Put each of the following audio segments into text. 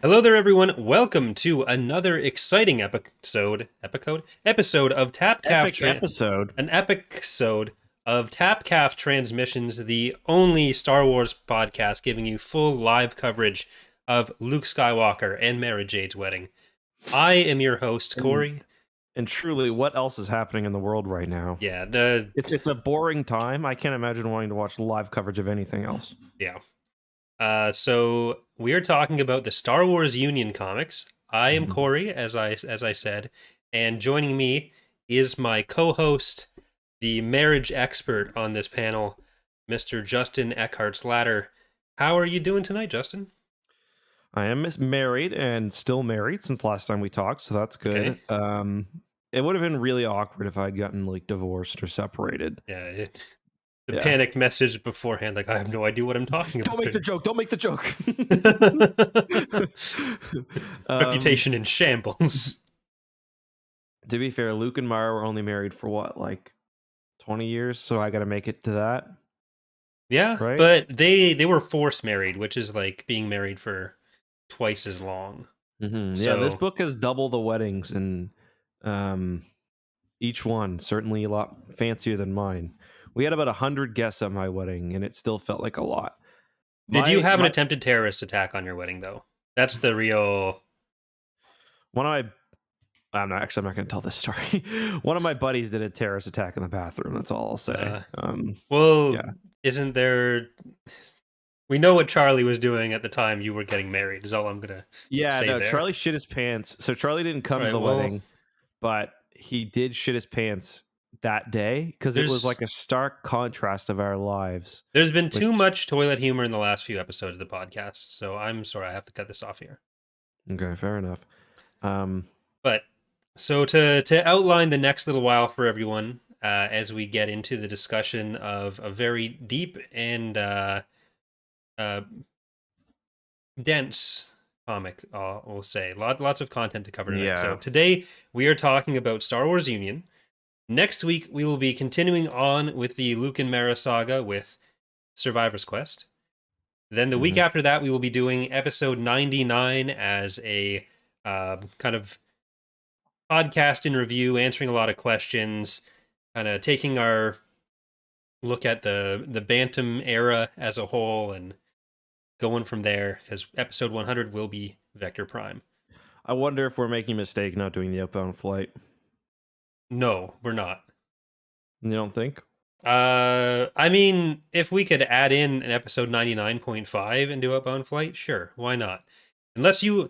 Hello there, everyone. Welcome to another exciting episode of Tapcaf episode. an episode of Tapcaf Transmissions, the only Star Wars podcast giving you full live coverage of Luke Skywalker and Mara Jade's wedding. I am your host, Corey. And truly, what else is happening in the world right now? Yeah, It's a boring time. I can't imagine wanting to watch live coverage of anything else. yeah. So we are talking about the Star Wars Union comics. I am Corey, as I said, and joining me is my co-host, the marriage expert on this panel, Mr. Justin EckhartsLadder. How are you doing tonight, Justin? I am married and still married since last time we talked, so that's good. Okay. It would have been really awkward if I'd gotten like divorced or separated. Yeah. The panicked message beforehand, like, I have no idea what I'm talking about. Don't make the joke. Don't make the joke. Reputation in shambles. To be fair, Luke and Mara were only married for what, like 20 years? So I got to make it to that. Yeah, right? But they were forced married, which is like being married for twice as long. Mm-hmm. So, yeah, this book has double the weddings, and each one certainly a lot fancier than mine. We had about 100 guests at my wedding, and it still felt like a lot. Did you have an attempted terrorist attack on your wedding, though? That's the real... I'm not going to tell this story. One of my buddies did a terrorist attack in the bathroom. That's all I'll say. Isn't there... We know what Charlie was doing at the time you were getting married, is all I'm going to say there. Charlie shit his pants. So Charlie didn't come to the wedding, but he did shit his pants that day because it was like a stark contrast of our lives. There's been too much toilet humor in the last few episodes of the podcast, so I'm sorry, I have to cut this off here. Okay, fair enough. But so to outline the next little while for everyone, as we get into the discussion of a very deep and dense comic, we'll say lots of content to cover tonight. Yeah. So today we are talking about Star Wars Union. Next week, we will be continuing on with the Luke and Mara saga with Survivor's Quest. Then the week after that, we will be doing episode 99 as a kind of podcast in review, answering a lot of questions, kind of taking our look at the Bantam era as a whole and going from there, because episode 100 will be Vector Prime. I wonder if we're making a mistake not doing the outbound flight. No, we're not. You don't think? I mean, if we could add in an episode 99.5 and do Outbound Flight, sure, why not? Unless do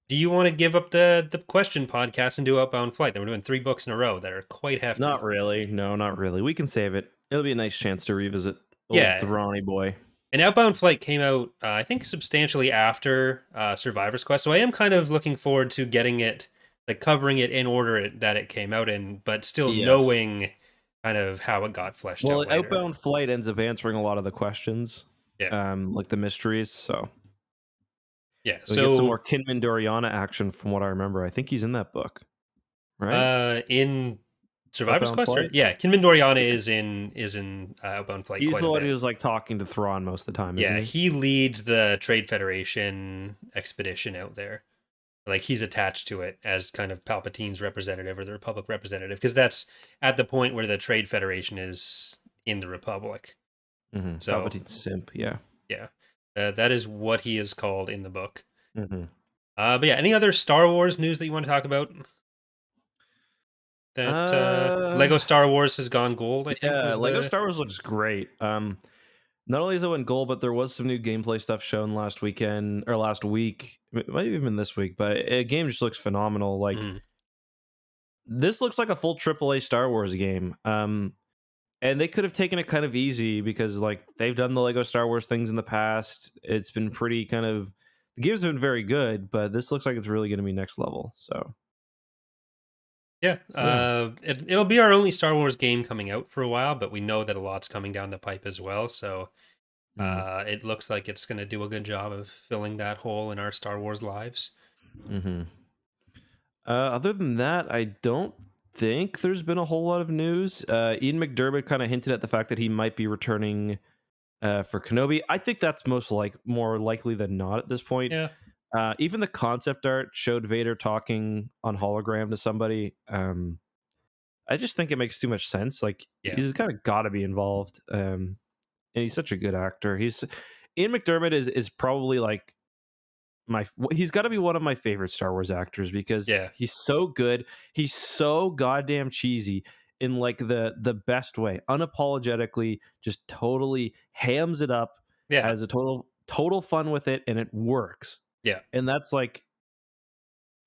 you want to give up the question podcast and do Outbound Flight? Then we're doing 3 books in a row that are quite hefty. Not really. No, not really. We can save it. It'll be a nice chance to revisit the Ronnie boy. And Outbound Flight came out, I think, substantially after Survivor's Quest, so I am kind of looking forward to getting it, like covering it in order that it came out in, but still knowing kind of how it got fleshed out later. Outbound Flight ends up answering a lot of the questions, like the mysteries, so... Yeah, so get some more Kinman Doriana action from what I remember. I think he's in that book, right? In Survivor's Quest? Yeah, Kinman Doriana is in Outbound Flight. He's the one who's like talking to Thrawn most of the time, isn't he leads the Trade Federation expedition out there. Like, he's attached to it as kind of Palpatine's representative or the Republic representative, because that's at the point where the Trade Federation is in the Republic. Mm-hmm. So, Palpatine's simp, yeah. Yeah. That is what he is called in the book. Mm-hmm. But yeah, any other Star Wars news that you want to talk about? That Lego Star Wars has gone gold, I think. Yeah, Lego Star Wars looks great. Not only is it went gold, but there was some new gameplay stuff shown last week. It might have even been this week, but a game just looks phenomenal. Like, this looks like a full AAA Star Wars game. And they could have taken it kind of easy because, like, they've done the Lego Star Wars things in the past. It's been pretty kind of... The game's been very good, but this looks like it's really going to be next level, so... Yeah, it'll be our only Star Wars game coming out for a while, but we know that a lot's coming down the pipe as well, so it looks like it's going to do a good job of filling that hole in our Star Wars lives. Mm-hmm. Other than that, I don't think there's been a whole lot of news. Ian McDiarmid kind of hinted at the fact that he might be returning for Kenobi. I think that's more likely than not at this point. Yeah. Even the concept art showed Vader talking on hologram to somebody. I just think it makes too much sense. Like he's kind of got to be involved, and he's such a good actor. Ian McDermott is probably like he's got to be one of my favorite Star Wars actors because he's so good. He's so goddamn cheesy in like the best way, unapologetically, just totally hams it up, has a total fun with it, and it works. Yeah, and that's like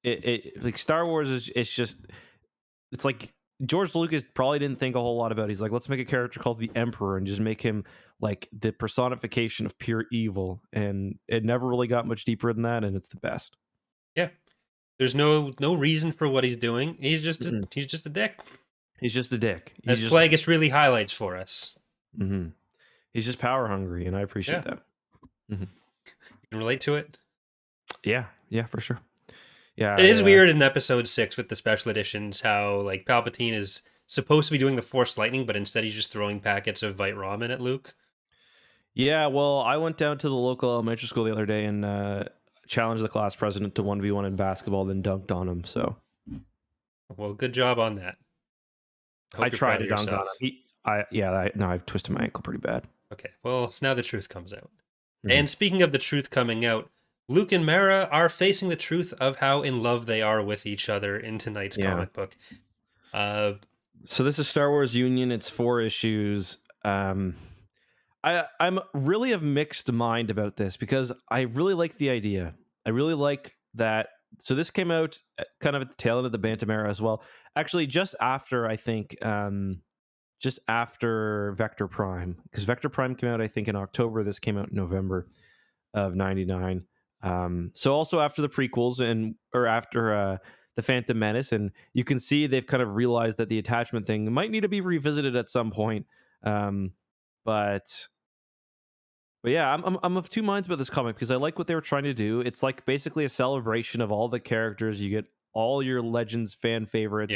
it like Star Wars is it's like George Lucas probably didn't think a whole lot about it. He's like, let's make a character called the Emperor and just make him like the personification of pure evil. And it never really got much deeper than that, and it's the best. Yeah. There's no reason for what he's doing. He's just a dick. He's just a dick. As Plagueis really highlights for us. Mm-hmm. He's just power hungry, and I appreciate that. Mm-hmm. You can relate to it? Yeah, for sure. Yeah, it is weird in episode 6 with the special editions how like Palpatine is supposed to be doing the Force lightning, but instead he's just throwing packets of Vite ramen at Luke. Yeah, well, I went down to the local elementary school the other day and challenged the class president to 1v1 in basketball, then dunked on him. So, well, good job on that. I tried to dunk on him. I've twisted my ankle pretty bad. Okay, well, now the truth comes out. Mm-hmm. And speaking of the truth coming out, Luke and Mara are facing the truth of how in love they are with each other in tonight's comic book. So this is Star Wars Union. It's 4 issues. I'm really of mixed mind about this because I really like the idea. I really like that. So this came out kind of at the tail end of the Bantam era as well. Actually, just after, I think, just after Vector Prime, because Vector Prime came out, I think, in October. This came out in November of '99. So also after the prequels or after the Phantom Menace, and you can see they've kind of realized that the attachment thing might need to be revisited at some point. But yeah, I'm of two minds about this comic because I like what they were trying to do. It's like basically a celebration of all the characters. You get all your Legends fan favorites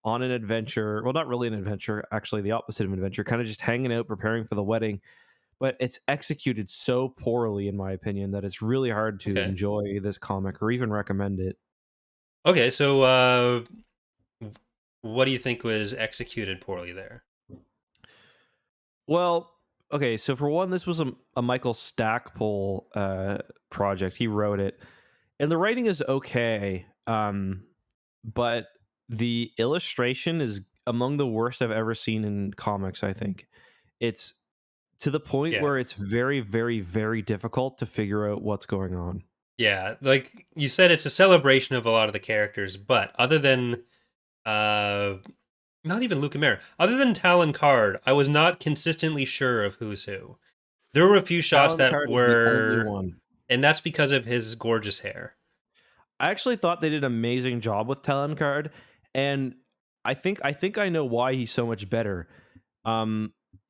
on an adventure. Well, not really an adventure, actually the opposite of an adventure, kind of just hanging out, preparing for the wedding. But it's executed so poorly, in my opinion, that it's really hard to enjoy this comic or even recommend it. Okay, so what do you think was executed poorly there? Well, okay, so for one, this was a Michael Stackpole project. He wrote it, and the writing is okay, but the illustration is among the worst I've ever seen in comics, I think. It's to the point where it's very, very, very difficult to figure out what's going on. Yeah, like you said, it's a celebration of a lot of the characters, but other than not even Luke and Mara, other than Talon Card, I was not consistently sure of who's who. There were a few shots that were, and that's because of his gorgeous hair. I actually thought they did an amazing job with Talon Card, and I think I know why he's so much better.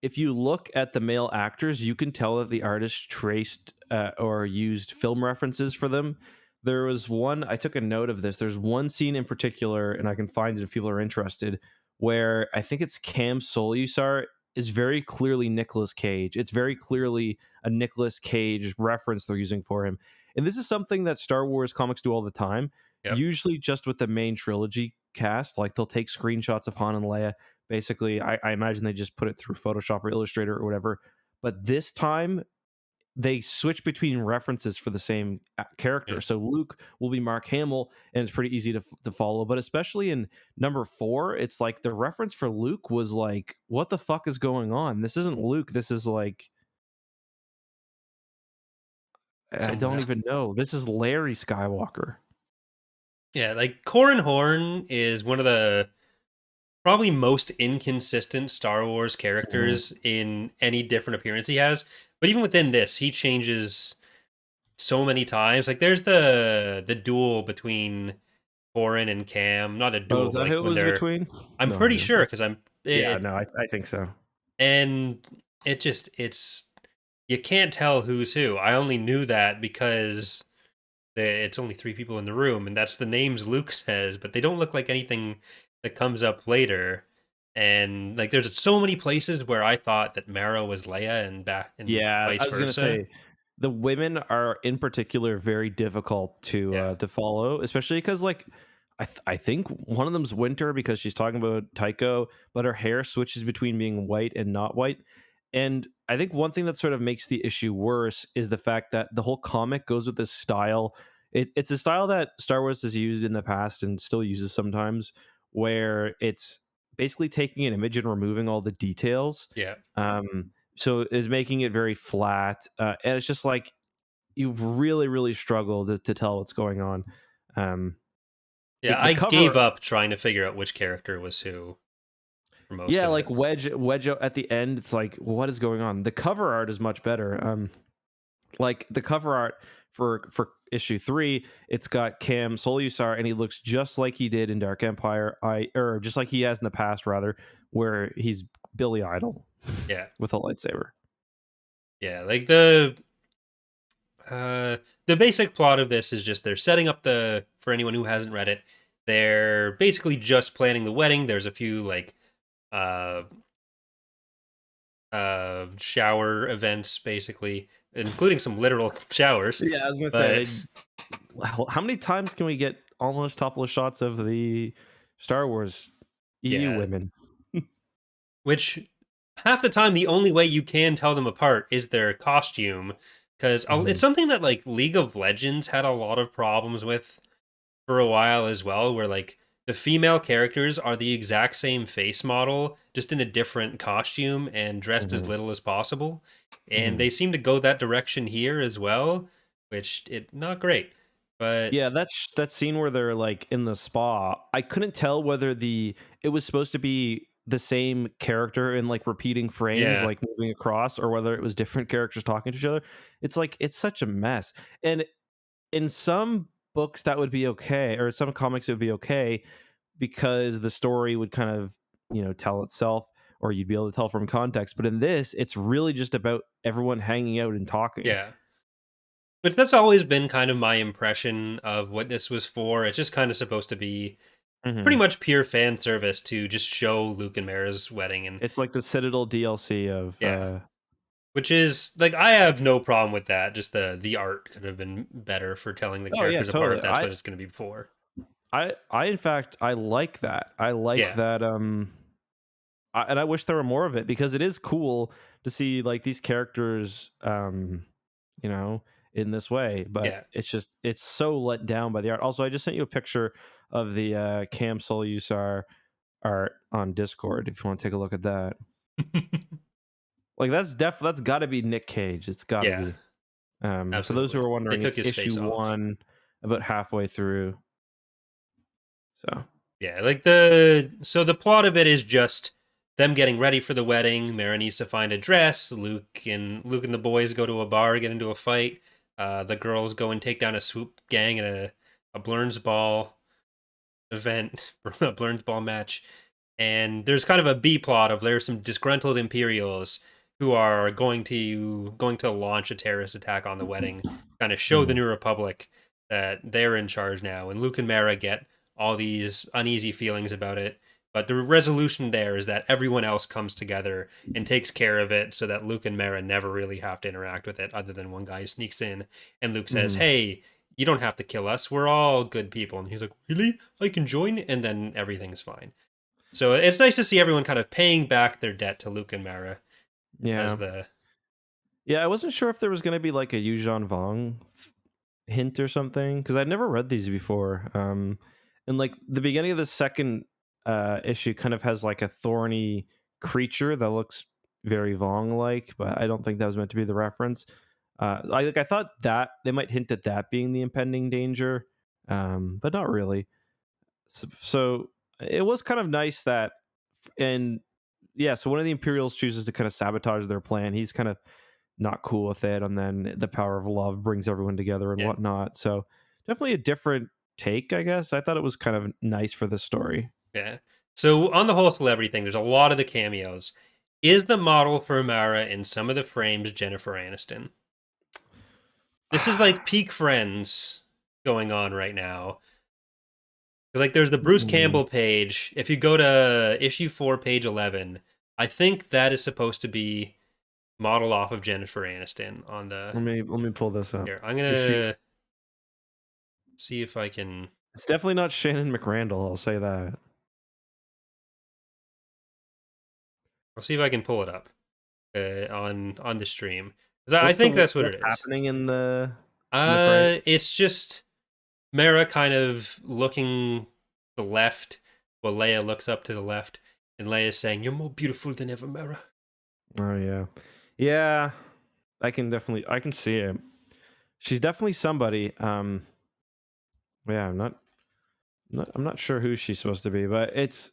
If you look at the male actors, you can tell that the artist traced or used film references for them. There was one, I took a note of this. There's one scene in particular, and I can find it if people are interested, where I think it's Cam Solusar is very clearly Nicolas Cage. It's very clearly a Nicolas Cage reference they're using for him. And this is something that Star Wars comics do all the time, usually just with the main trilogy cast. Like they'll take screenshots of Han and Leia. Basically, I imagine they just put it through Photoshop or Illustrator or whatever. But this time, they switch between references for the same character. So Luke will be Mark Hamill, and it's pretty easy to follow. But especially in number 4, it's like the reference for Luke was like, what the fuck is going on? This isn't Luke. This is like... I don't even know. This is Larry Skywalker. Yeah, like Corran Horn is one of the probably most inconsistent Star Wars characters in any different appearance he has. But even within this, he changes so many times. Like there's the duel between Corran and Cam. Not a duel. Is that who it was between? I'm pretty sure because I think so. And it's you can't tell who's who. I only knew that because it's only 3 people in the room, and that's the names Luke says, but they don't look like anything that comes up later. And like, there's so many places where I thought that Mara was Leia and Yeah, vice I was gonna versa. say the women are in particular very difficult Yeah, to follow, especially because like I think one of them's Winter because she's talking about Tycho, but her hair switches between being white and not white. And I think one thing that sort of makes the issue worse is the fact that the whole comic goes with this style. It's a style that Star Wars has used in the past and still uses sometimes, where it's basically taking an image and removing all the details. yeah, So is making it very flat, and it's just like you've really, really struggled to tell what's going on. Um, yeah. the I gave cover, up trying to figure out which character was who for most yeah, of like it. Wedge at the end. It's like, what is going on? The cover art is much better. Like the cover art for issue 3, it's got Cam Solusar, and he looks just like he did in Dark Empire. Or just like he has in the past, rather, where he's Billy Idol Yeah, with a lightsaber. yeah. Like uh, the basic plot of this is just they're setting up the for anyone who hasn't read it. They're basically just planning the wedding. There's a few like uh shower events basically, including some literal showers. Yeah, I was gonna But say, how many times can we get almost topless shots of the Star Wars EU yeah, women? which half the time the only way you can tell them apart is their costume, because it's Mhm. something that like League of Legends had a lot of problems with for a while as well, where like the female characters are the exact same face model, just in a different costume and dressed as Mhm. little as possible. And Mhm. they seem to go that direction here as well, which it not great. But Yeah, that scene where they're like in the spa. I couldn't tell whether it was supposed to be the same character in like repeating frames, yeah, like moving across, or whether it was different characters talking to each other. It's like it's such a mess. And in some books that would be okay, or some comics it would be okay because the story would kind of, tell itself, or you'd be able to tell from context. But in this, it's really just about everyone hanging out and talking. yeah. But that's always been kind of my impression of what this was for. It's just kind of supposed to be pretty Hmm. much pure fan service to just show Luke and Mara's wedding. And It's like the Citadel DLC of yeah, which is like I have no problem with that. Just the art could have been better for telling the oh yeah, characters apart if totally. that's what it's going to be for. I in fact I like that. I like Yeah, that. And I wish there were more of it because it is cool to see like these characters, you know, in this way. But yeah. it's so let down by the art. Also, I just sent you a picture of the Cam Solusar art on Discord. If you want to take a look at that, like that's got to be Nick Cage. It's got to Yeah, be. For those who absolutely. are They wondering, took it's his issue face off. 1, about halfway through. So Yeah, like so the plot of it is just them getting ready for the wedding. Mara needs to find a dress. Luke and the boys go to a bar, get into a fight. The girls go and take down a swoop gang at a Blurns Ball event, a Blurns Ball match. And there's kind of a B plot of there's some disgruntled Imperials who are going to launch a terrorist attack on the wedding, kind of show the mhm. New Republic that they're in charge now. And Luke and Mara get all these uneasy feelings about it. But the resolution there is that everyone else comes together and takes care of it so that Luke and Mara never really have to interact with it, other than one guy sneaks in and Luke says, Mhm. "Hey, you don't have to kill us. We're all good people." And he's like, "Really? I can join?" And then everything's fine. So it's nice to see everyone kind of paying back their debt to Luke and Mara as Yeah. the Yeah, I wasn't sure if there was going to be like a Yuuzhan Vong hint or something because I'd never read these before. And like the beginning of the second issue kind of has like a thorny creature that looks very Vong like, but I don't think that was meant to be the reference. I thought that they might hint at that being the impending danger, but not really. So it was kind of nice that, and yeah, so one of the Imperials chooses to kind of sabotage their plan. He's kind of not cool with it, and then the power of love brings everyone together and yeah, whatnot. So definitely a different take, I guess. I thought it was kind of nice for the story. yeah. So on the whole celebrity thing, there's a lot of the cameos. Is the model for Mara in some of the frames Jennifer Aniston? This is like peak Friends going on right now. Like there's the Bruce Campbell page. If you go to issue 4, page 11, I think that is supposed to be modeled off of Jennifer Aniston on the. Let me pull this up. Here, I'm gonna see if I can. It's definitely not Shannon McRandall. I'll say that. I'll see if I can pull it up on the stream. I think that's what it is. Happening in the. It's just Mara kind of looking the left, while Leia looks up to the left, and Leia's saying, "You're more beautiful than ever, Mara." Oh yeah. I can see it. She's definitely somebody. Yeah, I'm not sure who she's supposed to be, but it's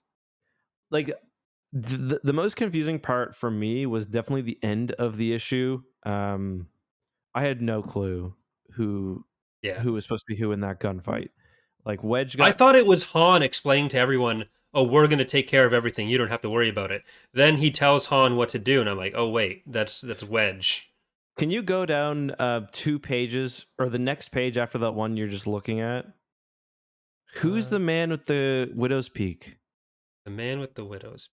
like the most confusing part for me was definitely the end of the issue. I had no clue who was supposed to be who in that gunfight. Like Wedge got. I thought it was Han explaining to everyone, "Oh, we're going to take care of everything. You don't have to worry about it." Then he tells Han what to do, and I'm like, "Oh wait, that's Wedge." Can you go down 2 pages or the next page after that one you're just looking at? Who's the man with the widow's peak? The man with the widow's.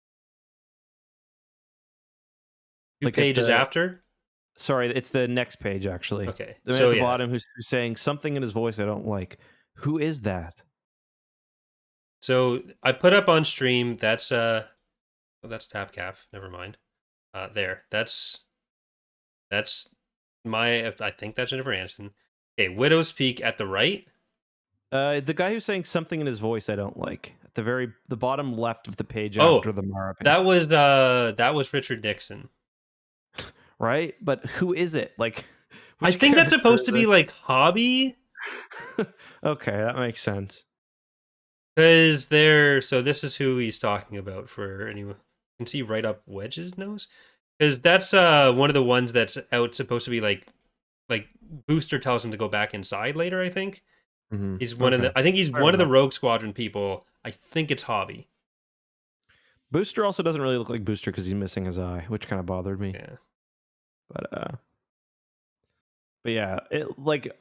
2 pages after? Sorry, it's the next page actually. Okay. The man at the bottom who's saying something in his voice I don't like. Who is that? So I put up on stream. That's Tapcaf. Never mind. There. That's my. I think that's Jennifer Aniston. Okay, Widow's Peak at the right. The guy who's saying something in his voice I don't like. At the bottom left of the page after the Mara page. That was Richard Nixon. Right? But who is it? Like I think that's supposed to be like Hobby. Okay, that makes sense. Because so this is who he's talking about for anyone. You can see right up Wedge's nose. Because that's one of the ones that's out supposed to be like Booster tells him to go back inside later, I think. Mm-hmm. He's one of the Rogue Squadron people. I think it's Hobby. Booster also doesn't really look like Booster because he's missing his eye, which kind of bothered me. Yeah. But yeah, it like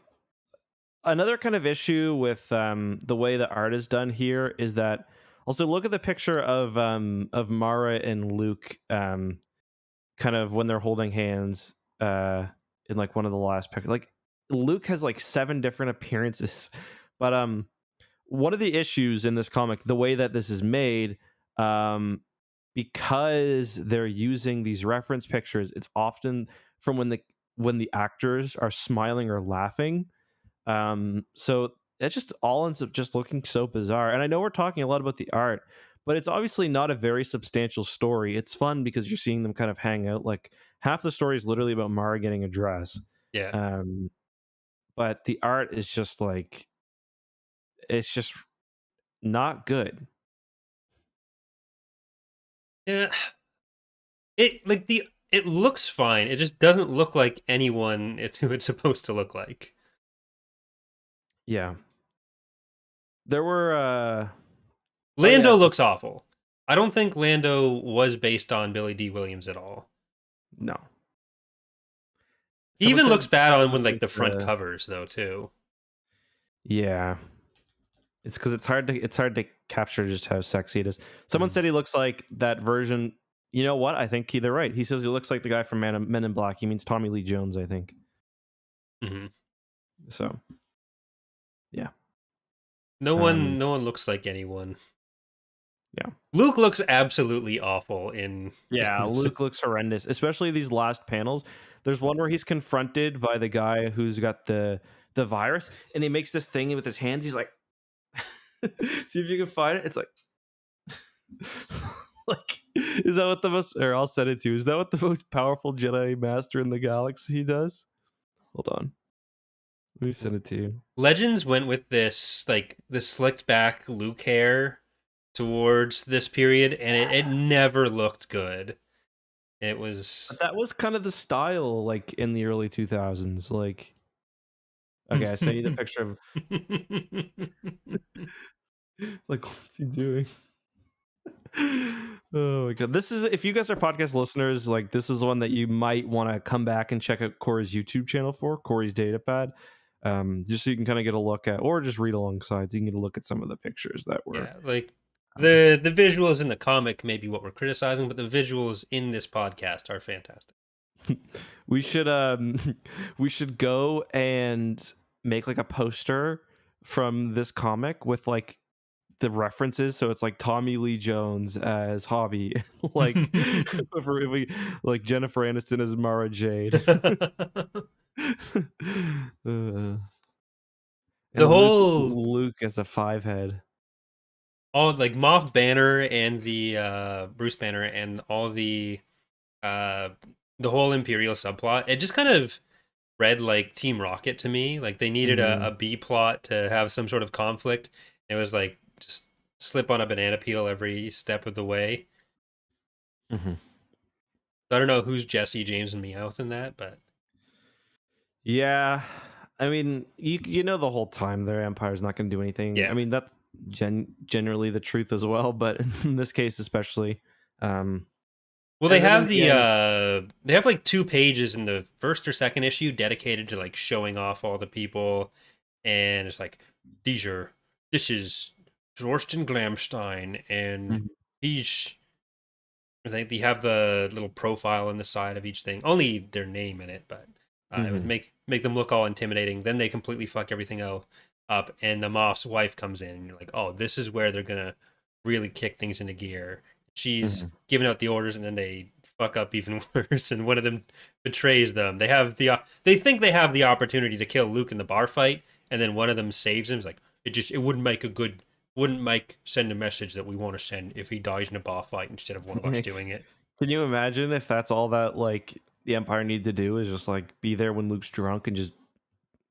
another kind of issue with the way the art is done here is that also look at the picture of Mara and Luke kind of when they're holding hands in like one of the last pictures. Like Luke has like 7 different appearances, but one of the issues in this comic, the way that this is made, because they're using these reference pictures, it's often from when the actors are smiling or laughing. So it just all ends up just looking so bizarre. And I know we're talking a lot about the art, but it's obviously not a very substantial story. It's fun because you're seeing them kind of hang out. Like half the story is literally about Mara getting a dress. Yeah. But the art is just like, it's just not good. Yeah. It looks fine. It just doesn't look like anyone who it's supposed to look like. Yeah. There were Lando looks awful. I don't think Lando was based on Billy D. Williams at all. No. He even looks bad on like the front covers though too. Yeah. It's because it's hard to capture just how sexy it is. Someone said he looks like that version. You know what? I think they're right. He says he looks like the guy from Men in Black. He means Tommy Lee Jones, I think. Mm-hmm. So, yeah. No one looks like anyone. Yeah. Luke looks absolutely awful in. Yeah, Luke looks horrendous, especially these last panels. There's one where he's confronted by the guy who's got the virus, and he makes this thing with his hands. He's like, see if you can find it. It's like, like, is that what the most? Or I'll send it to you. Is that what the most powerful Jedi Master in the galaxy does? Hold on, let me send it to you. Legends went with this like the slicked back Luke hair towards this period, and it never looked good. It was that was kind of the style like in the early 2000s. Like, okay, I sent you the picture of like what's he doing? Oh my god, this is, if you guys are podcast listeners, like this is one that you might want to come back and check out Corey's YouTube channel for Corey's Datapad. just so you can kind of get a look at, or just read alongside, so you can get a look at some of the pictures that were. Yeah, like the visuals in the comic may be what we're criticizing, but the visuals in this podcast are fantastic. we should we should go and make like a poster from this comic with like the references, so it's like Tommy Lee Jones as Hobby, like if we like Jennifer Aniston as Mara Jade. The And whole Luke as a 5-head. all like Moff Banner and the Bruce Banner and all the whole Imperial subplot, it just kind of read like Team Rocket to me. Like they needed a B plot to have some sort of conflict. It was like just slip on a banana peel every step of the way. I don't know who's Jesse, James, and Meowth in that, but yeah, I mean, you know the whole time their Empire's not going to do anything. Yeah. I mean that's generally the truth as well, but in this case especially. Well, they have they have like 2 pages in the first or second issue dedicated to like showing off all the people, and it's like this is Jorsten Glamstein, and he's. I think they have the little profile on the side of each thing, only their name in it, but it would make them look all intimidating. Then they completely fuck everything else up, and the Moff's wife comes in, and you're like, oh, this is where they're gonna really kick things into gear. She's giving out the orders, and then they fuck up even worse, and one of them betrays them. They think they have the opportunity to kill Luke in the bar fight, and then one of them saves him. It's like it wouldn't send a message that we want to send if he dies in a bar fight instead of one of us doing it. Can you imagine if that's all that like the Empire need to do is just like be there when Luke's drunk and just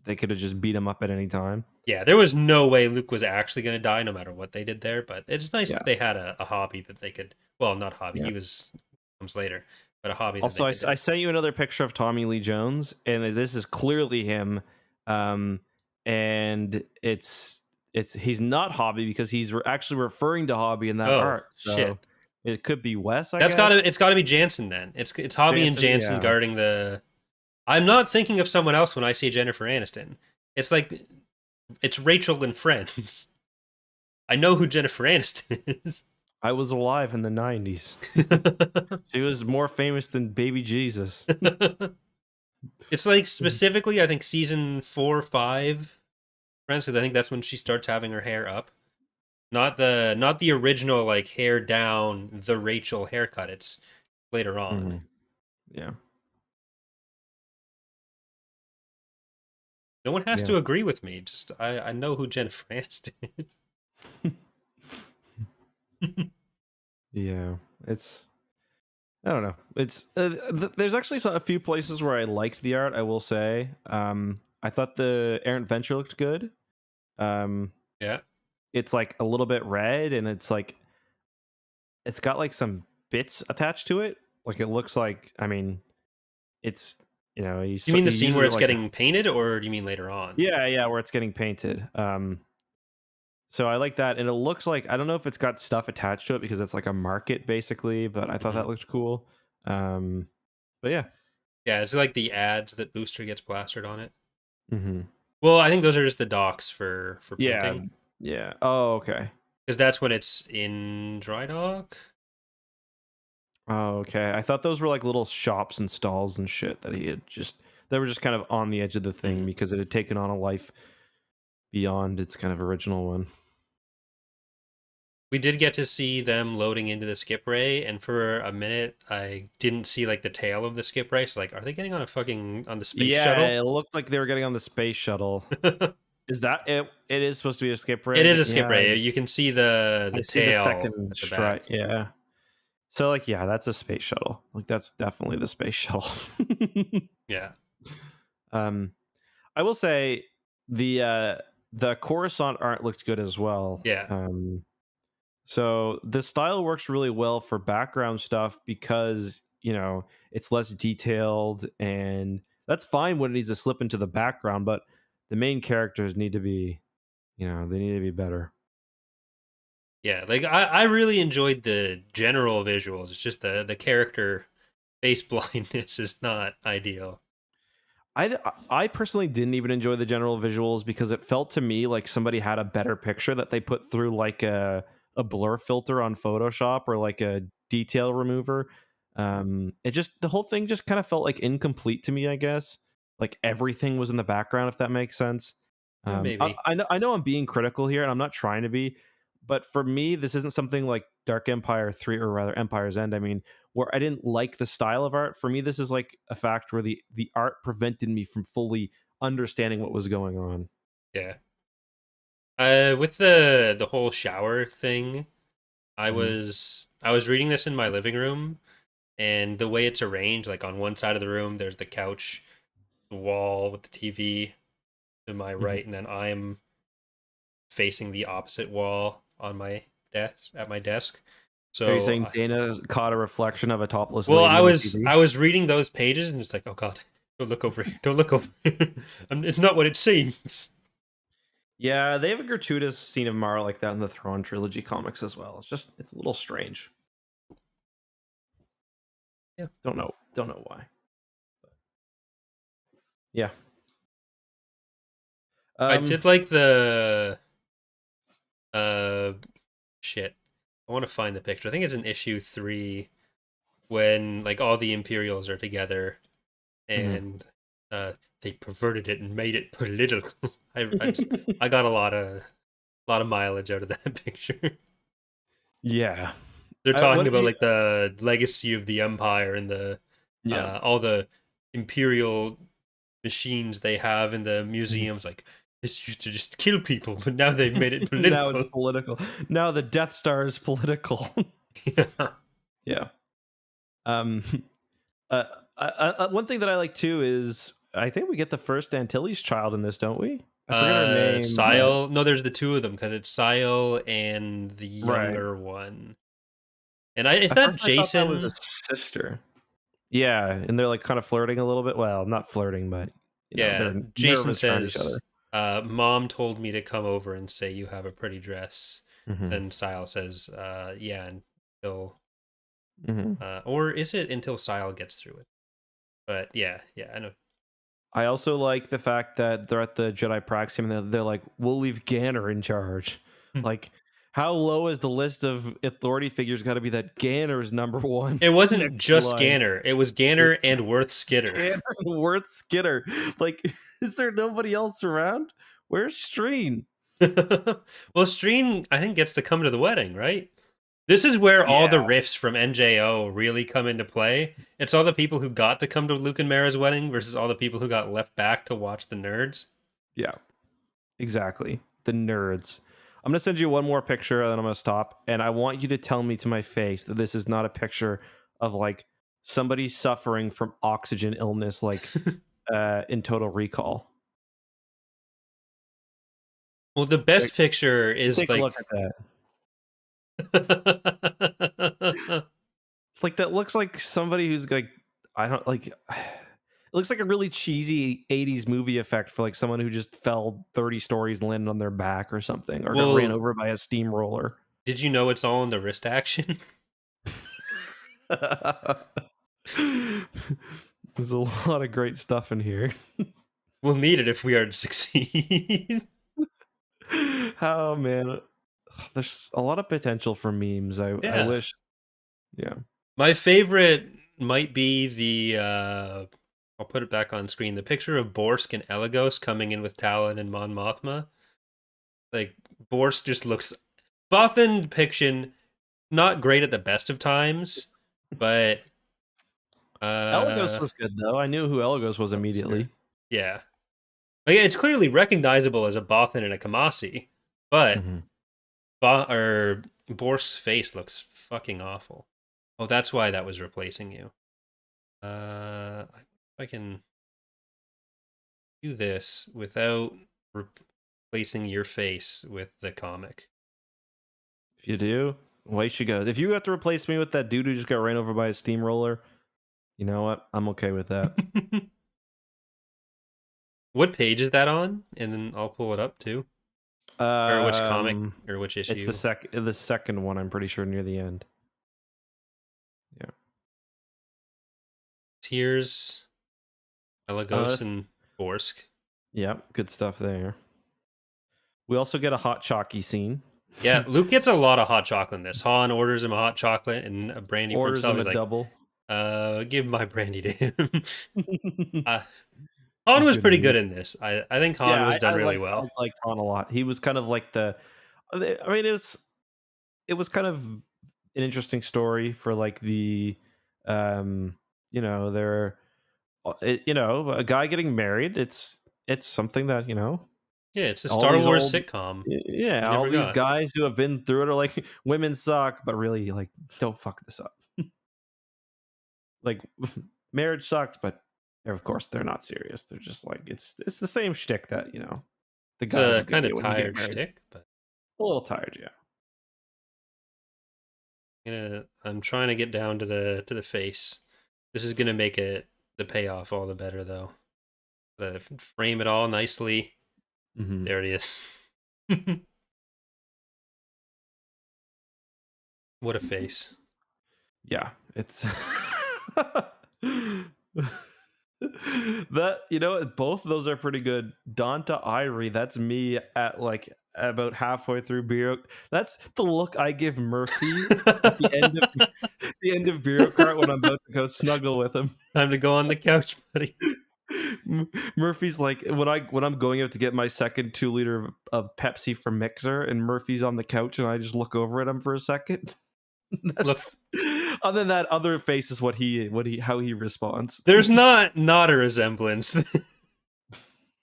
they could have just beat him up at any time? Yeah, there was no way Luke was actually going to die no matter what they did there, but it's nice that they had a hobby that they could, well, not hobby, he comes later, but a hobby that also, I sent you another picture of Tommy Lee Jones, and this is clearly him, and it's he's not Hobby because he's actually referring to Hobby in that art. So shit. It could be Wes, I guess. It's gotta be Jansen then. It's Hobby and Jansen guarding the... I'm not thinking of someone else when I see Jennifer Aniston. It's like... It's Rachel and Friends. I know who Jennifer Aniston is. I was alive in the 90s. She was more famous than Baby Jesus. It's like specifically, I think season 4 or 5, Friends, because I think that's when she starts having her hair up. Not the original like hair down, the Rachel haircut. It's later on. Yeah. No one has to agree with me. Just I know who Jennifer Aniston is. Yeah, it's... I don't know. It's there's actually a few places where I liked the art, I will say. I thought the Errant Venture looked good. Yeah. It's like a little bit red, and it's like it's got like some bits attached to it. Like it looks like, I mean, it's, you know, you mean the scene where it's getting painted, or do you mean later on? Yeah, where it's getting painted. So I like that, and it looks like, I don't know if it's got stuff attached to it because it's like a market basically, but I thought that looked cool. But yeah, it's like the ads that Booster gets plastered on it. Well, I think those are just the docs for printing. Yeah. Oh, okay. Because that's when it's in dry dock. Oh, okay. I thought those were like little shops and stalls and shit that they were just kind of on the edge of the thing because it had taken on a life beyond its kind of original one. We did get to see them loading into the skip ray, and for a minute I didn't see like the tail of the skip ray. So like, are they getting on the space shuttle? Yeah, it looked like they were getting on the space shuttle. Is that it? It is supposed to be a skip ray. It is a skip ray. You can see the tail. The second stride. Yeah. So like, yeah, that's a space shuttle. Like that's definitely the space shuttle. Yeah. I will say the Coruscant art looked good as well. Yeah. So the style works really well for background stuff because, you know, it's less detailed, and that's fine when it needs to slip into the background, but the main characters need to be, you know, they need to be better. Yeah, like I really enjoyed the general visuals. It's just the character face blindness is not ideal. I personally didn't even enjoy the general visuals because it felt to me like somebody had a better picture that they put through like a blur filter on Photoshop or like a detail remover. It just the whole thing just kind of felt like incomplete to me, I guess. Like everything was in the background, if that makes sense. Yeah, maybe. I know I'm being critical here, and I'm not trying to be, but for me, this isn't something like Dark Empire 3, or rather Empire's End. I mean, where I didn't like the style of art. For me, this is like a fact where the art prevented me from fully understanding what was going on. Yeah. With the whole shower thing, Mhm. I was reading this in my living room, and the way it's arranged, like on one side of the room, there's the couch, the wall with the TV to my Mhm. right, and then I'm facing the opposite wall on my desk at my desk. Are you So, saying Dana caught a reflection of a topless well, lady in the TV? I was reading those pages, and it's like, oh god, don't look over here, don't look over here. It's not what it seems. Yeah, they have a gratuitous scene of Mara like that in the Thrawn trilogy comics as well. It's a little strange. Yeah, Don't know why. Yeah. I Um. did like the uh shit. I want to find the picture. I think it's in issue 3 when like all the Imperials are together Mhm. and they perverted it and made it political. I got a lot of mileage out of that picture. Yeah. They're What talking did about you? like the legacy of the Empire and the Yeah. all the Imperial machines they have in the Mhm. museums. Like this used to just kill people, but now they've made it Now it's political. political. Now the Death Star is political. Yeah. Yeah. Um. Uh, one thing that I like too is I think we get the first Antilles child in this, don't we? I forget her name, but Sile. No, there's the two of them because it's Sile and the right. younger one. And I is At that first, I thought that was a Jason? sister. Yeah, and they're like kind of flirting a little bit. Well, not flirting, but Yeah, they're Jason nervous around each says, other. "Mom told me to come over and say you have a pretty dress." Hmm. Then Sile says, "Yeah, until Hmm. or is it until Sile gets through it?" But yeah, yeah, I know. I also like the fact that they're at the Jedi Praxium and they're like, "We'll leave Ganner in charge." Like, how low is the list of authority figures got to be that Ganner is number one It wasn't next in just line? Ganner; it was It's Ganner and Worth Skitter. Ganner and Worth Skitter. Like, is there nobody else around? Where's Streen? Well, Streen, I think, gets to come to the wedding, right? This is where all the Yeah, riffs from NJO really come into play. It's all the people who got to come to Luke and Mara's wedding versus all the people who got left back to watch the nerds. yeah, exactly. The nerds. I'm gonna send you one more picture, and then I'm gonna stop. And I want you to tell me to my face that this is not a picture of like somebody suffering from oxygen illness, like in Total Recall. Well, the Like, best picture is take a look like at that. Like that looks like somebody who's like I don't like. It looks like a really cheesy 80s movie effect for like someone who just fell 30 stories and landed on their back or something, or got ran well, over by a steamroller. did you know it's all in the wrist action? There's a lot of great stuff in here. We'll need it if we are to succeed. Oh man, there's a lot of potential for memes. I Yeah. wish, yeah. My favorite might be the I'll put it back on screen. The picture of Borsk and Elagos coming in with Talon and Mon Mothma. Like Borsk just looks Bothan depiction not great at the best of times, but Elagos uh was good though. I knew who Elagos was immediately. yeah. Like, it's clearly recognizable as a Bothan and a Kamasi, but Mhm. Borsk's face looks fucking awful. Oh, that's why that was replacing you. If I can do this without replacing your face with the comic. If you do, away she goes. If you have to replace me with that dude who just got ran over by a steamroller, you know what? I'm okay with that. What page is that on? And then I'll pull it up too. Or which comic Um, or which it's issue. the second one. I'm pretty sure near the end. Yeah. Here's Elagos and Borsk. Yeah, good stuff there. We also get a hot chalky scene. Yeah, Luke gets a lot of hot chocolate in this. Han orders him a hot chocolate and a brandy for himself. Orders him He's a double. Give my brandy to him. Han was pretty good in this. I think Han was done really well. I liked Han a lot. He was kind of like the. I mean, it was kind of an interesting story for like the, you know, a guy getting married. It's something that Yeah, it's a Star Wars sitcom. Yeah, all these guys who have been through it are like, women suck, but really, like, don't fuck this up. Like, marriage sucks, but of course they're not serious. They're just like, it's the same shtick that the guys. It's a kind of tired shtick, but a little tired, yeah. I'm trying to get down to the face. This is gonna make the payoff all the better, though. Frame it all nicely. Mm-hmm. There it is. What a face. Yeah, it's that both of those are pretty good. Donta Irie, that's me at like about halfway through beer. That's the look I give Murphy at the end of Beer Cart when I'm about to go snuggle with him. Time to go on the couch, buddy. Murphy's like, when I'm going out to get my second 2 liter of Pepsi from Mixer, and Murphy's on the couch, and I just look over at him for a second. Other than that, other face is how he responds. There's not a resemblance.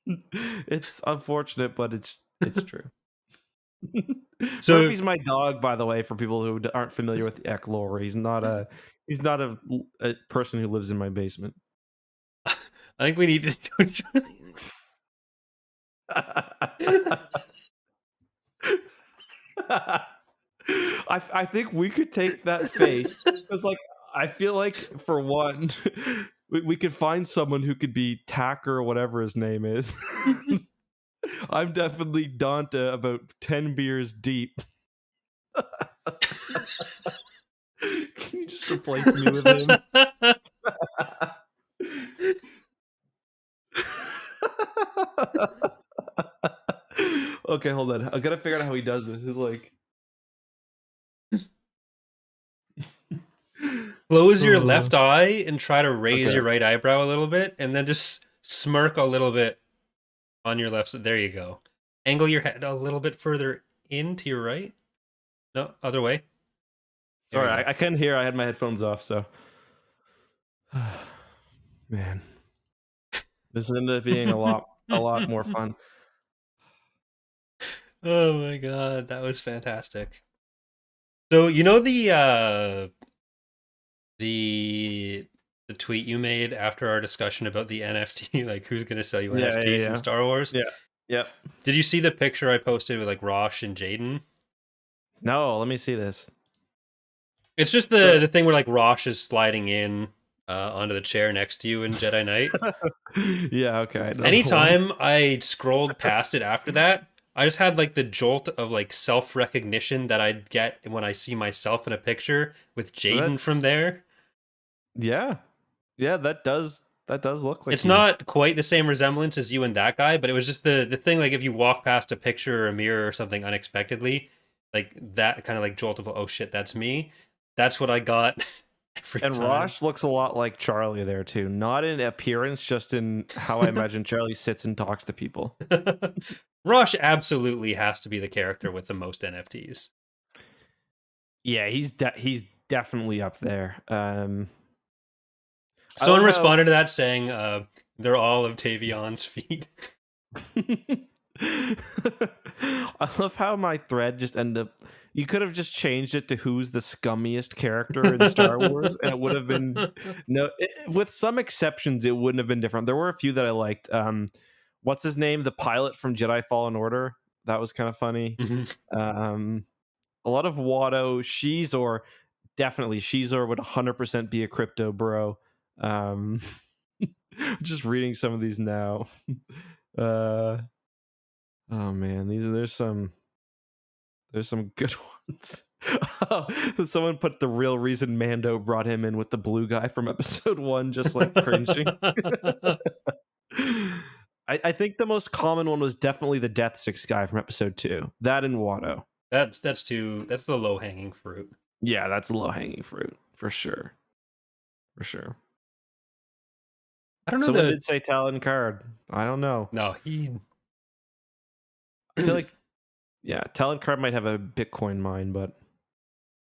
It's unfortunate, but it's true. So Murphy's my dog, by the way, for people who aren't familiar with the Eck lore. He's not a person who lives in my basement. I think we need to go, Charlie. I think we could take that face because, like, I feel like for one, we could find someone who could be Tacker or whatever his name is. I'm definitely Donta, about 10 beers deep. Can you just replace me with him? Okay, hold on. I gotta figure out how he does this. It's like, close your left eye and try to raise your right eyebrow a little bit, and then just smirk a little bit on your left side. There you go. Angle your head a little bit further in to your right. No, other way. Sorry, I couldn't hear. I had my headphones off, so. Man. This ended up being a lot more fun. Oh my god, that was fantastic. So the tweet you made after our discussion about the NFT, like who's going to sell you NFTs in Star Wars? Yeah. Did you see the picture I posted with like Rosh and Jaden? No, let me see this. It's just the thing where like Rosh is sliding in onto the chair next to you in Jedi Knight. Yeah, okay. Anytime I scrolled past it after that, I just had like the jolt of like self-recognition that I'd get when I see myself in a picture with Jaden from there. Yeah, that does look like it's not quite the same resemblance as you and that guy, but it was just the thing, like if you walk past a picture or a mirror or something unexpectedly, like that kind of like jolt of, oh shit, that's me. That's what I got. And Rosh looks a lot like Charlie there too, not in appearance, just in how I imagine Charlie sits and talks to people. Rosh absolutely has to be the character with the most NFTs. Yeah, he's definitely up there. Someone responded to that saying they're all of Tavion's feet. I love how my thread just ended up. You could have just changed it to who's the scummiest character in Star Wars, and it would have been with some exceptions, it wouldn't have been different. There were a few that I liked. What's his name? The pilot from Jedi Fallen Order. That was kind of funny. Mm-hmm. A lot of Watto. Shizor, definitely Shizor would 100% be a crypto bro. Just reading some of these now. Oh man, there's some good ones. Someone put the real reason Mando brought him in with the blue guy from episode 1, just like cringing. I think the most common one was definitely the Death Six guy from episode 2. That and Watto. That's the low hanging fruit. Yeah, that's low hanging fruit for sure. For sure. I don't know Someone did say Talon Card. I don't know. No, I feel like, yeah, Talon Card might have a Bitcoin mine, but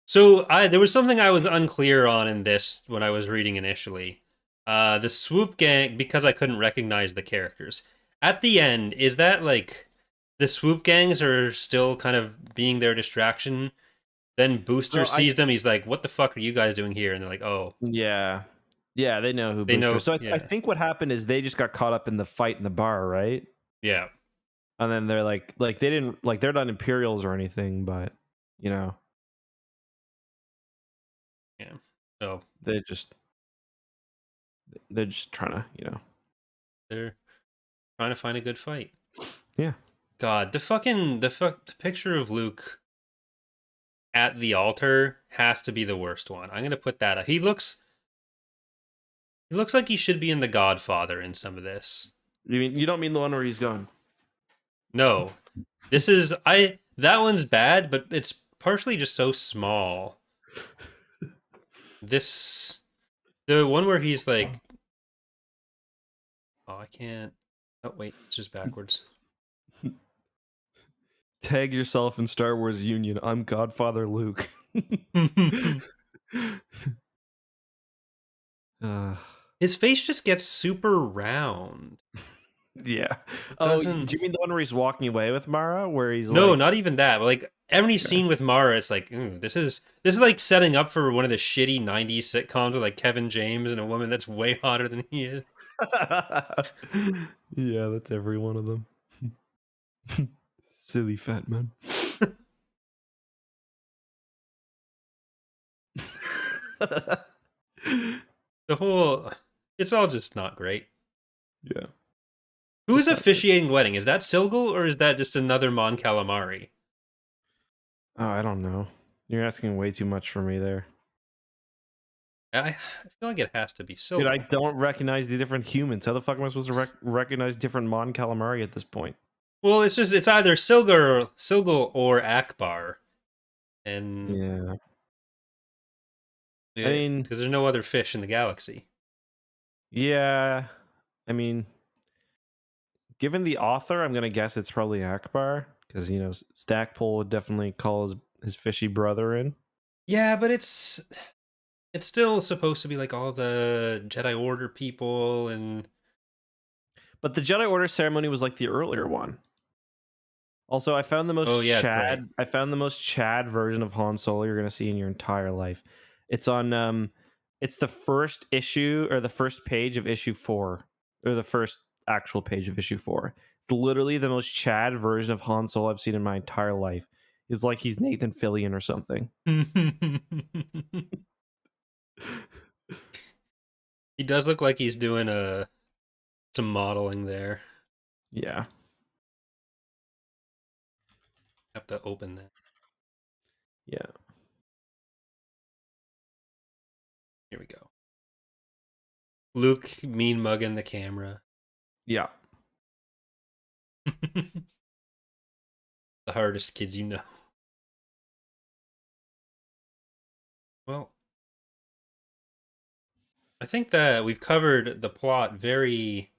So there was something I was unclear on in this when I was reading initially. The swoop gang, because I couldn't recognize the characters. At the end, is that like the swoop gangs are still kind of being their distraction? Then Booster sees them, he's like, "What the fuck are you guys doing here?" And they're like, "Oh, yeah, yeah, they know who they Booster know." is. So I Yeah, think what happened is they just got caught up in the fight in the bar, right? yeah, And then they're like they didn't like they're not Imperials or anything, but you know yeah. So they're just trying to they're trying to find a good fight. yeah. God, the picture of Luke at the altar has to be the worst one. I'm gonna put that up. He looks like he should be in The Godfather in some of this. You don't mean the one where he's going? No, this is that one's bad, but it's partially just so small. This the one where he's like, oh, I can't. Oh wait, it's just backwards. Tag yourself in Star Wars Union. I'm Godfather Luke. His face just gets super round. Yeah. Oh, do you mean the one where he's walking away with Mara, where he's no, like, not even that. But like every scene with Mara, it's like, this is like setting up for one of the shitty '90s sitcoms with like Kevin James and a woman that's way hotter than he is. yeah, that's every one of them. Silly fat man. It's all just not great. Yeah. Who's officiating the wedding? Is that Silgal or is that just another Mon Calamari? Oh, I don't know. You're asking way too much for me there. I feel like it has to be Silgal. Dude, I don't recognize the different humans. How the fuck am I supposed to recognize different Mon Calamari at this point? Well, it's either Silgal or Akbar, and yeah, I mean, because there's no other fish in the galaxy. Yeah, I mean, given the author, I'm gonna guess it's probably Akbar because Stackpole would definitely call his fishy brother in. Yeah, but it's still supposed to be like all the Jedi Order people But the Jedi Order ceremony was like the earlier one. Also, I found the most Chad. Right. I found the most Chad version of Han Solo you're gonna see in your entire life. It's on it's the first issue or the first page of issue 4, or the first actual page of issue 4. It's literally the most Chad version of Han Solo I've seen in my entire life. It's like he's Nathan Fillion or something. He does look like he's doing some modeling there. Yeah. Have to open that. Yeah. Here we go. Luke mean mugging the camera. Yeah. The hardest kids you know. Well, I think that we've covered the plot very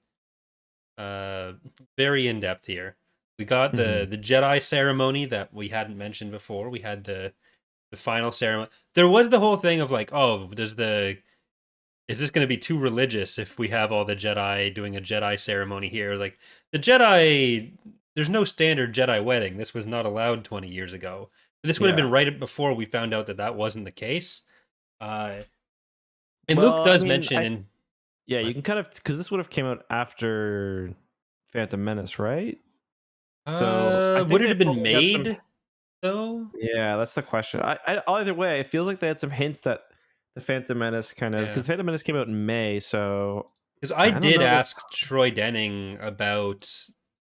in depth here. We got the Jedi ceremony that we hadn't mentioned before. We had the final ceremony. There was the whole thing of like, oh, is this going to be too religious if we have all the Jedi doing a Jedi ceremony here? Like the Jedi, there's no standard Jedi wedding. This was not allowed 20 years ago. This would have been right before we found out that wasn't the case. And Luke does mention you can kind of, because this would have came out after Phantom Menace, right? So would it have been made though? Yeah, that's the question. Either way, it feels like they had some hints that the Phantom Menace kind of, because Phantom Menace came out in May, so because I did ask Troy Denning about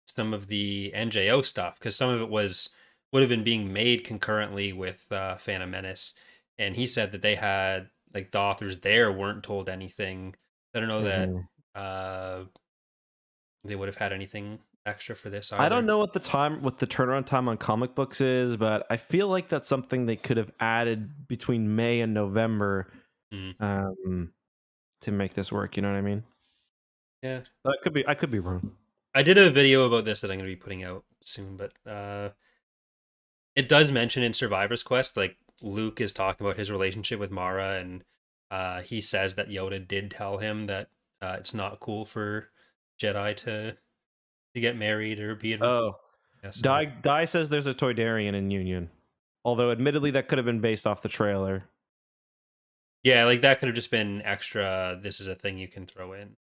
some of the NJO stuff because some of it would have been being made concurrently with Phantom Menace, and he said that they had like the authors there weren't told anything. I don't know that they would have had anything extra for this I don't either. know what the turnaround time on comic books is, but I feel like that's something they could have added between May and November Mm. to make this work. You know what I mean? Yeah, But I could be wrong. I did a video about this that I'm going to be putting out soon, but it does mention in Survivor's Quest, like Luke is talking about his relationship with Mara, and he says that Yoda did tell him that it's not cool for Jedi to get married or be in. Oh, Yeah, so Die says there's a Toydarian in Union, although admittedly that could have been based off the trailer. yeah, like that could have just been extra. This is a thing you can throw in.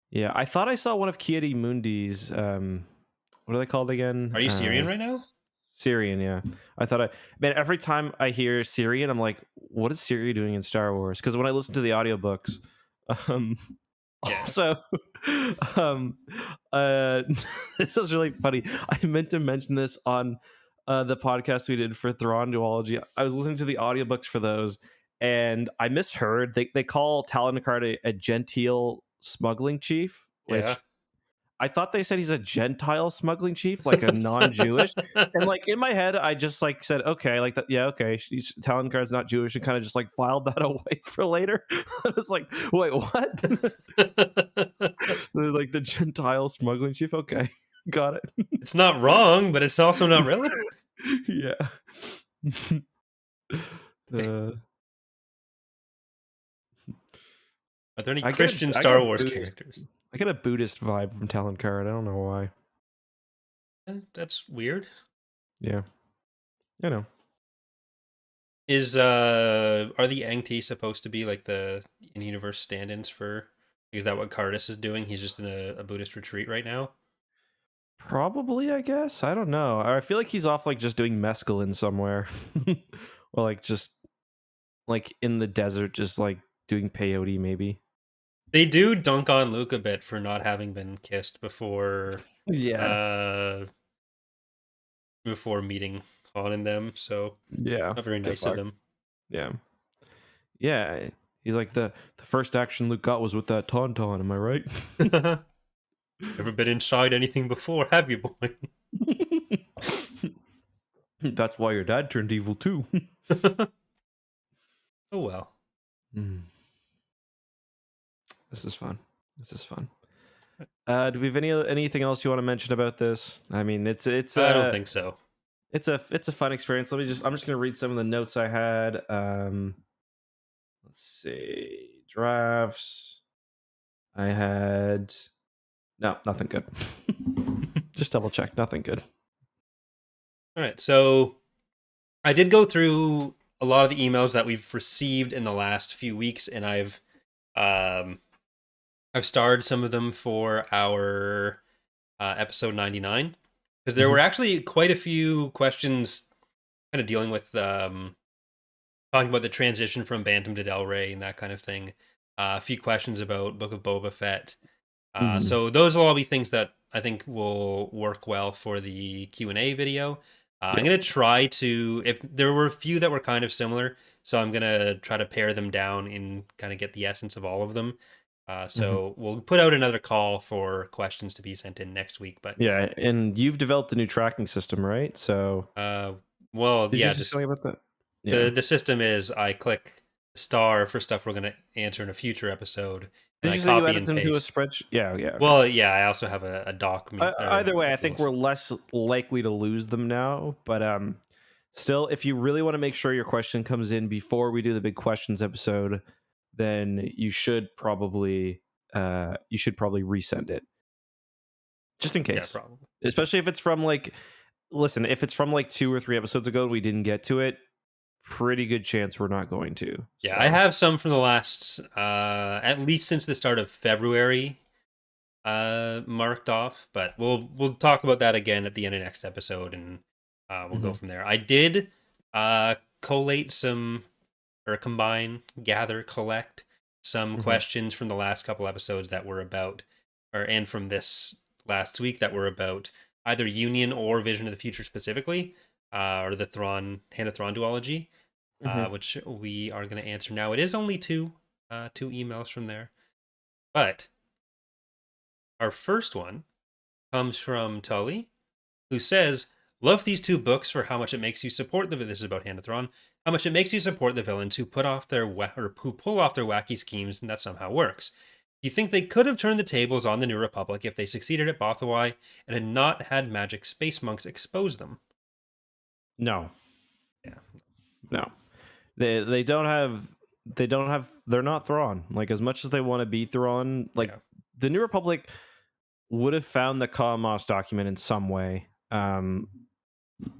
Yeah, I thought I saw one of Kiadi Mundi's. What are they called again? Are you Syrian right now? Syrian, yeah. I thought man, every time I hear Syrian, I'm like, what is Syria doing in Star Wars? Because when I listen to the audiobooks, um, Yeah. also, um, this is really funny. I meant to mention this on the podcast we did for Thrawn duology. I was listening to the audiobooks for those, and I misheard. They call Talon Karrde a genteel smuggling chief, Yeah. which I thought they said he's a Gentile smuggling chief, like a non-Jewish. And like in my head, I just like said, okay, like that, yeah, okay. Talon Karrde's not Jewish, and kind of just like filed that away for later. I was like, wait, what? So, like the Gentile smuggling chief. Okay, got it. It's not wrong, but it's also not relevant. Yeah. Are there any Christian Star Wars characters? I get a Buddhist vibe from Talon Karrde. I don't know why. That's weird. Yeah, I know. Is are the Ang-T supposed to be like the in-universe stand-ins for? Is that what Cardis is doing? He's just in a Buddhist retreat right now. Probably, I guess. I don't know. I feel like he's off like just doing mescaline somewhere, or like just like in the desert, just like doing peyote, maybe. They do dunk on Luke a bit for not having been kissed before. Yeah. Before meeting Han and them, so Yeah. not very nice of them. Yeah. Yeah. He's like the first action Luke got was with that tauntaun. Am I right? Never been inside anything before, have you, boy? That's why your dad turned evil too. Oh well. This is fun. Do we have anything else you want to mention about this? I mean, it's. I don't think so. It's a fun experience. I'm just gonna read some of the notes I had. Let's see, drafts. I had nothing good. Just double check, nothing good. All right, so I did go through a lot of the emails that we've received in the last few weeks, and I've starred some of them for our episode 99 because there were actually quite a few questions kind of dealing with talking about the transition from Bantam to Del Rey and that kind of thing. A few questions about Book of Boba Fett. So those will all be things that I think will work well for the Q&A video. I'm going to try to, if there were a few that were kind of similar, so I'm going to try to pare them down and kind of get the essence of all of them. So we'll put out another call for questions to be sent in next week. But yeah, and you've developed a new tracking system, right? So well, did yeah, you just tell me about that? Yeah. The system is I click star for stuff we're going to answer in a future episode. Did you say you added them to a spreadsheet? Yeah. Okay. Well, yeah, I also have a doc. Either way, I think we're less likely to lose them now. But still, if you really want to make sure your question comes in before we do the big questions episode, then you should probably resend it, just in case. Yeah, probably. Especially if it's from like, listen, if it's from like 2 or 3 episodes ago and we didn't get to it, pretty good chance we're not going to. Yeah, so. I have some from the last, at least since the start of February, marked off. But we'll talk about that again at the end of next episode, and we'll go from there. I did collate some, or collect some questions from the last couple episodes that were about, and from this last week that were about either Union or Vision of the Future specifically, or the Hand of Thrawn duology, which we are going to answer now. It is only two emails from there, but Our first one comes from Tully, who says, "Love these two books for how much it makes you support the." This is about Hand of Thrawn. How much it makes you support the villains who pull off their wacky schemes, and that somehow works. You think they could have turned the tables on the New Republic if they succeeded at Bothawai and had not had magic space monks expose them? No. Yeah. No. They don't have they're not Thrawn. Like, as much as they want to be Thrawn, like, Yeah. the New Republic would have found the Kamos document in some way.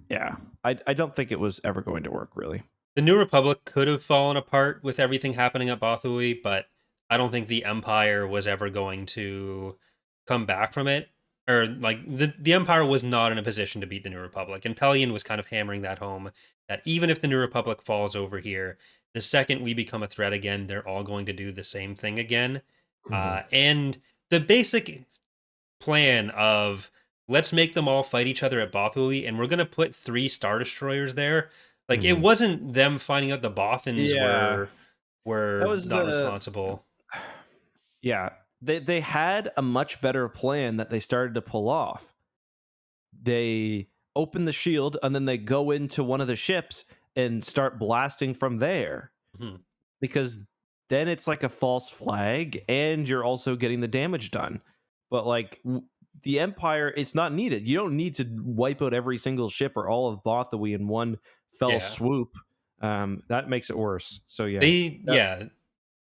Yeah. I don't think it was ever going to work, really. The New Republic could have fallen apart with everything happening at Bothawai, but I don't think the Empire was ever going to come back from it. Or, like, the Empire was not in a position to beat the New Republic. And Pelion was kind of hammering that home, that even if the New Republic falls over here, the second we become a threat again, they're all going to do the same thing again. And the basic plan of, let's make them all fight each other at Bothawai, and we're going to put 3 Star Destroyers there. Like, it wasn't them finding out the Bothans were not responsible. Yeah. They had a much better plan that they started to pull off. They open the shield, and then they go into one of the ships and start blasting from there. Because then it's like a false flag, and you're also getting the damage done. But, like, the Empire, it's not needed. You don't need to wipe out every single ship or all of Bothawai in one fell swoop. That makes it worse. So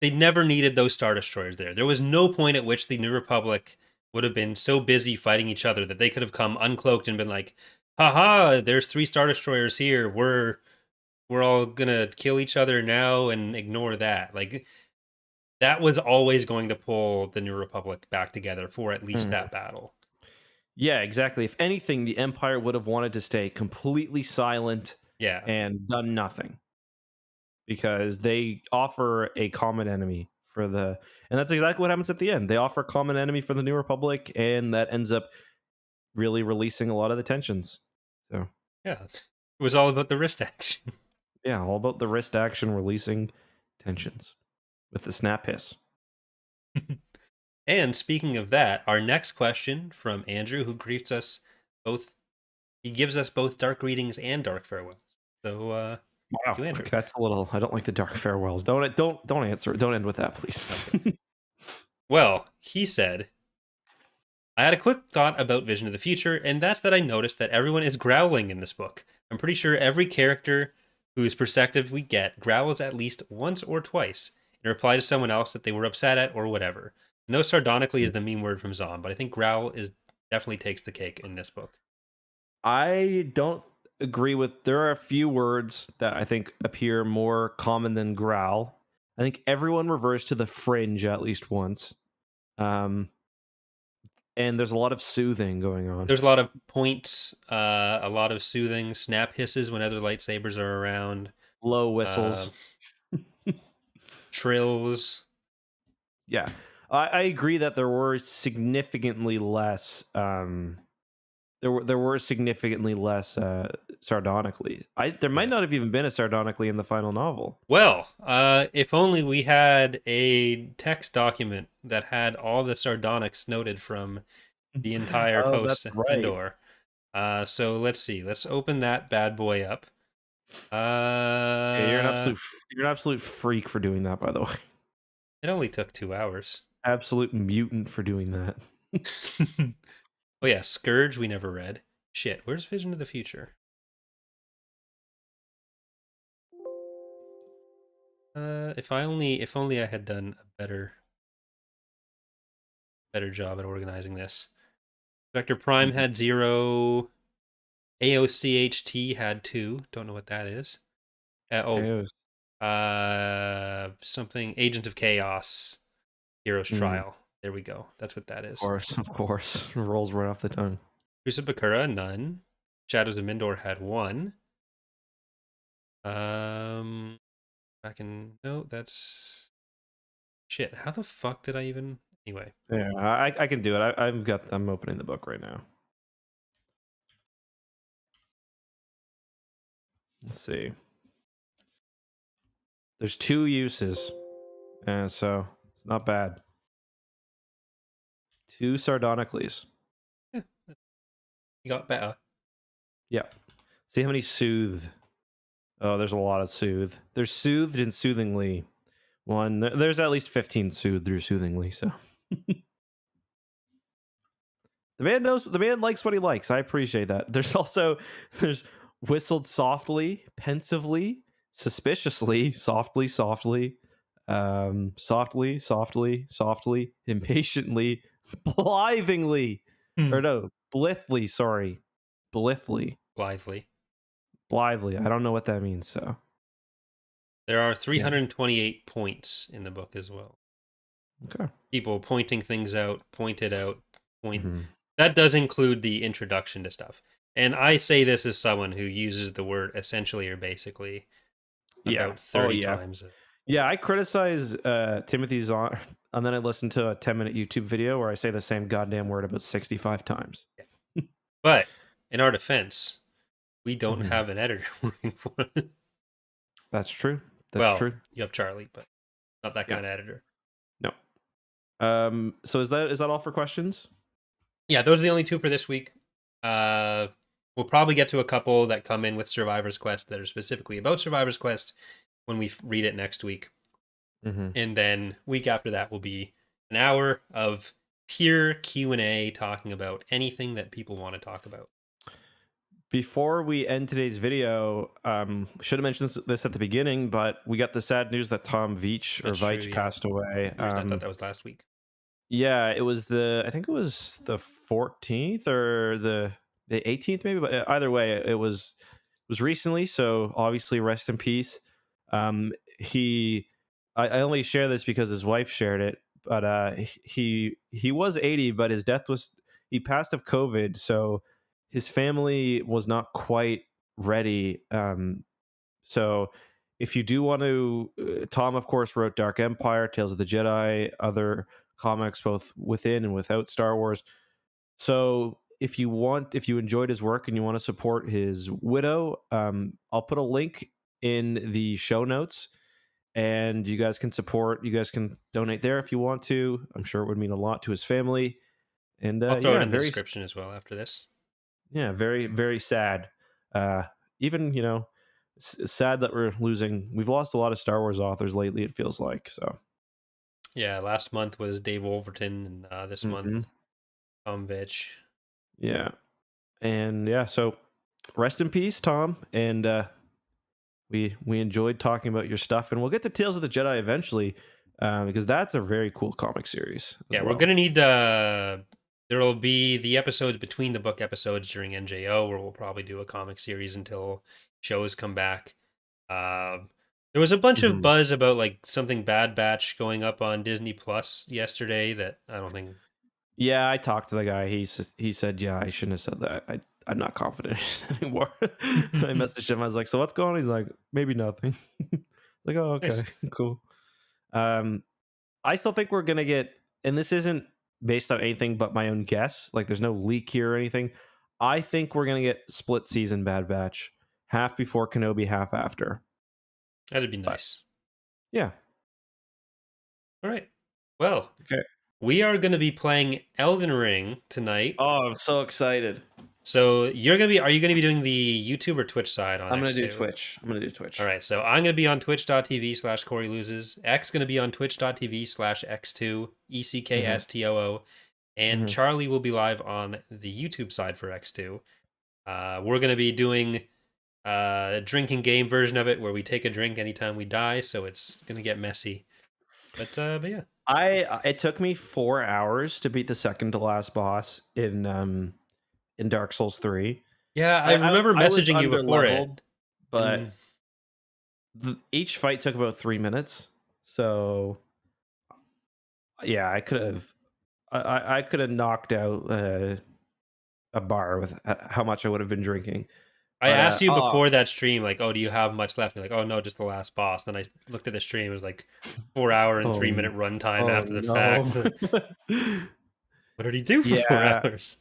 they never needed those Star Destroyers there. There was no point at which the New Republic would have been so busy fighting each other that they could have come uncloaked and been like, haha, there's 3 Star Destroyers here. We're all gonna kill each other now and ignore that. Like, that was always going to pull the New Republic back together for at least that battle. Yeah, exactly. If anything, the Empire would have wanted to stay completely silent and done nothing. Because they offer a common enemy for and that's exactly what happens at the end. They offer a common enemy for the New Republic, and that ends up really releasing a lot of the tensions. So yeah, it was all about the wrist action. Yeah, all about the wrist action releasing tensions with the snap hiss. And speaking of that, our next question from Andrew, who greets us both, he gives us both dark greetings and dark farewells. So wow, you, Andrew. That's a little. I don't like the dark farewells. Don't answer. Don't end with that, please. Well, he said, I had a quick thought about Vision of the Future, and that's that I noticed that everyone is growling in this book. I'm pretty sure every character whose perspective we get growls at least once or twice in reply to someone else that they were upset at or whatever. No, sardonically is the meme word from Zom, but I think growl definitely takes the cake in this book. I don't agree with. There are a few words that I think appear more common than growl. I think everyone refers to the fringe at least once. And there's a lot of soothing going on. There's a lot of points, a lot of soothing, snap hisses when other lightsabers are around. Low whistles. Trills. Yeah. I agree that there were significantly less there were significantly less sardonically. There might not have even been a sardonically in the final novel. Well, if only we had a text document that had all the sardonics noted from the entire post Endor. So let's see. Let's open that bad boy up. You're an absolute freak for doing that, by the way. It only took 2 hours. Absolute mutant for doing that. Oh yeah, Scourge we never read. Shit, where's Vision of the Future? If only I had done a better job at organizing this. Vector Prime had 0. AOCHT had 2. Don't know what that is. Something Agent of Chaos, Hero's Trial. There we go. That's what that is. Of course. Rolls right off the tongue. Crucible Bakura, none. Shadows of Mindor had 1. That's shit. How the fuck did I even? Anyway. Yeah, I can do it. I'm opening the book right now. Let's see. There's 2 uses, so it's not bad. 2 Sardonicles. Yeah, you got better. Yeah. See how many soothe. Oh, there's a lot of soothe. There's soothed and soothingly. There's at least 15 soothed or soothingly. So the man likes what he likes. I appreciate that. There's whistled softly, pensively, suspiciously, softly, softly, impatiently, blithingly, or no, blithely. Sorry, blithely. Blithely. I don't know what that means. So there are 328 points in the book as well. Okay. People pointing things out, pointed out, point. Mm-hmm. That does include the introduction to stuff. And I say this as someone who uses the word essentially or basically about 30 times. Yeah, I criticize Timothy's on, and then I listen to a 10-minute YouTube video where I say the same goddamn word about 65 times. But in our defense, we don't have an editor working for it. That's true. That's true. You have Charlie, but not that kind of editor. No. So is that all for questions? Yeah, those are the only 2 for this week. We'll probably get to a couple that come in with Survivor's Quest that are specifically about Survivor's Quest when we read it next week. Mm-hmm. And then week after that will be an hour of pure Q&A talking about anything that people want to talk about. Before we end today's video, should have mentioned this at the beginning, but we got the sad news that Tom Veitch passed away. I thought that was last week. Yeah, it was I think it was the 14th or the 18th maybe, but either way, it was recently. So obviously, rest in peace. I only share this because his wife shared it, but he was 80, but his death he passed of COVID, so his family was not quite ready. So if you do want to, Tom, of course, wrote Dark Empire, Tales of the Jedi, other comics both within and without Star Wars. So if you enjoyed his work and you want to support his widow, I'll put a link in the show notes, and you guys can donate there if you want to. I'm sure it would mean a lot to his family. And I'll throw it in the description as well after this. Yeah, very, very sad. Even, sad that we've lost a lot of Star Wars authors lately, it feels like. So yeah, last month was Dave Wolverton, and this month Tom Veitch. Yeah. And yeah, so rest in peace, Tom. And we enjoyed talking about your stuff, and we'll get to Tales of the Jedi eventually, because that's a very cool comic series. We're gonna need there will be the episodes between the book episodes during NJO, where we'll probably do a comic series until shows come back. There was a bunch of buzz about like something Bad Batch going up on Disney Plus yesterday that I don't think. Yeah, I talked to the guy. He said, yeah, I shouldn't have said that. I'm not confident anymore. I messaged him. I was like, so what's going on? He's like, maybe nothing. Like, oh, okay, nice. Cool. I still think we're going to get, and this isn't based on anything but my own guess. Like, there's no leak here or anything. I think we're going to get split season Bad Batch. Half before Kenobi, half after. That'd be nice. But, yeah. All right. Well, okay. We are going to be playing Elden Ring tonight. Oh, I'm so excited. So are you going to be doing the YouTube or Twitch side on I'm going to do Twitch. All right. So I'm going to be on twitch.tv/CoreyLoses. X going to be on twitch.tv/X2, ECKSTOO. And Charlie will be live on the YouTube side for X2. We're going to be doing a drinking game version of it where we take a drink anytime we die. So it's going to get messy. But yeah. It took me 4 hours to beat the second to last boss in Dark Souls 3. Yeah, I remember messaging you before it, but each fight took about 3 minutes. So yeah, I could have knocked out a bar with how much I would have been drinking. I asked you before that stream, like, oh, do you have much left? You're like, oh, no, just the last boss. Then I looked at the stream. It was like 4 hour and 3 minute runtime after the fact. What did he do for 4 hours?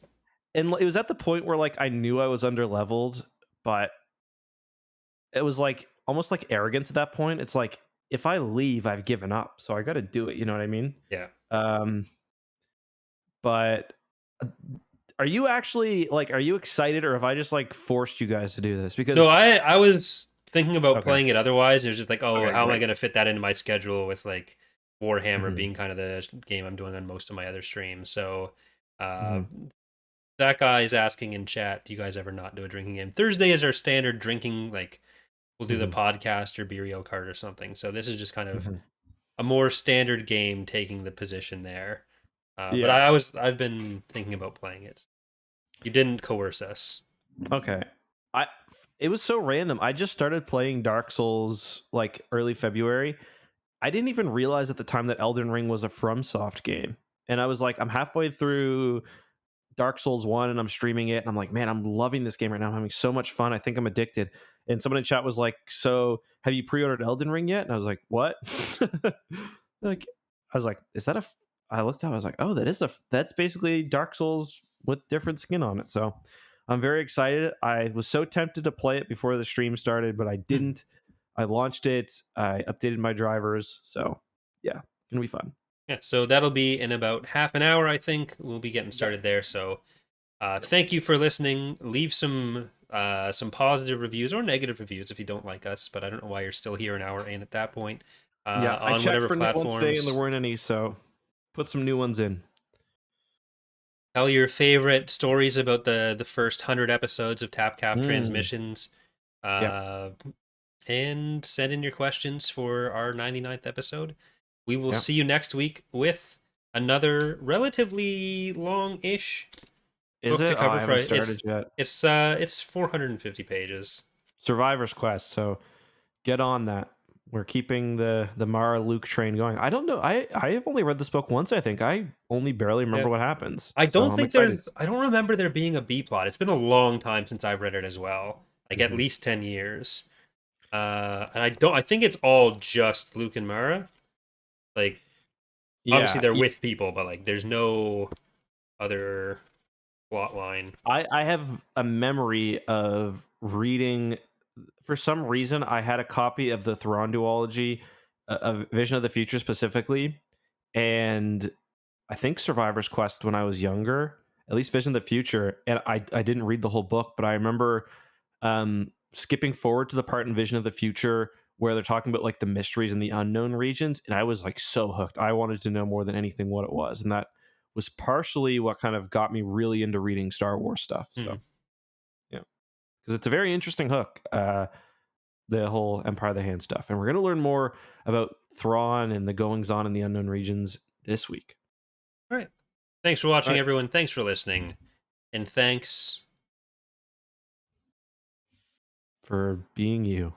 And it was at the point where, like, I knew I was under-leveled, but it was, like, almost like arrogance at that point. It's like, if I leave, I've given up. So I got to do it. You know what I mean? Yeah. but are you actually like, are you excited, or have I just like forced you guys to do this? Because No, I was thinking about okay, playing it otherwise. It was just like, oh, okay, how am I great. going to fit that into my schedule with like Warhammer Hmm. being kind of the game I'm doing on most of my other streams. So uh, Hmm. that guy is asking in chat, do you guys ever not do a drinking game? Thursday is our standard drinking, like we'll do the Hmm. podcast or Burial Card or something. So this is just kind of Hmm. a more standard game taking the position there. But Yeah. I've been thinking about playing it. You didn't coerce us. Okay. I It was so random. I just started playing Dark Souls like early February. I didn't even realize at the time that Elden Ring was a FromSoft game. And I was like, I'm halfway through Dark Souls 1 and I'm streaming it and I'm like, man, I'm loving this game right now. I'm having so much fun. I think I'm addicted. And someone in chat was like, so have you pre-ordered Elden Ring yet? And I was like, what? Like, I was like, is that a I looked up, I was like, oh, that's basically Dark Souls with different skin on it. So I'm very excited. I was so tempted to play it before the stream started, but I didn't. I launched it. I updated my drivers. So yeah, gonna be fun. Yeah, so that'll be in about half an hour, I think. We'll be getting Yep. started there. So thank you for listening. Leave some positive reviews or negative reviews if you don't like us, but I don't know why you're still here an hour in at that point. Yeah, I On checked whatever for new ones today and there platforms. weren't any, so put some new ones in. Tell your favorite stories about the first 100 episodes of Tapcaf Mm. Transmissions. Yeah. Uh, and send in your questions for our 99th episode. We will Yeah. see you next week with another relatively long-ish Is book to it? Oh, cover I for haven't started yet. it's 450 pages. Survivor's Quest. So get on that. We're keeping the Mara Luke train going. I don't know. I have only read this book once. I think I only barely Yeah. remember what happens. I So don't I'm think excited. I don't remember there being a B plot. It's been a long time since I've read it as well. Like at Mhm. least 10 years. And I think it's all just Luke and Mara. Like obviously Yeah. they're with people, but like there's no other plot line. I have a memory of reading. For some reason, I had a copy of the Thrawn duology, of Vision of the Future specifically, and I think Survivor's Quest when I was younger. At least Vision of the Future, and I didn't read the whole book, but I remember skipping forward to the part in Vision of the Future where they're talking about like the mysteries in the unknown regions, and I was like so hooked. I wanted to know more than anything what it was, and that was partially what kind of got me really into reading Star Wars stuff. So Hmm. yeah, because it's a very interesting hook, the whole Empire of the Hand stuff, and we're going to learn more about Thrawn and the goings on in the unknown regions this week. All right. Thanks for All watching, right, everyone. Thanks for listening. And thanks for being you.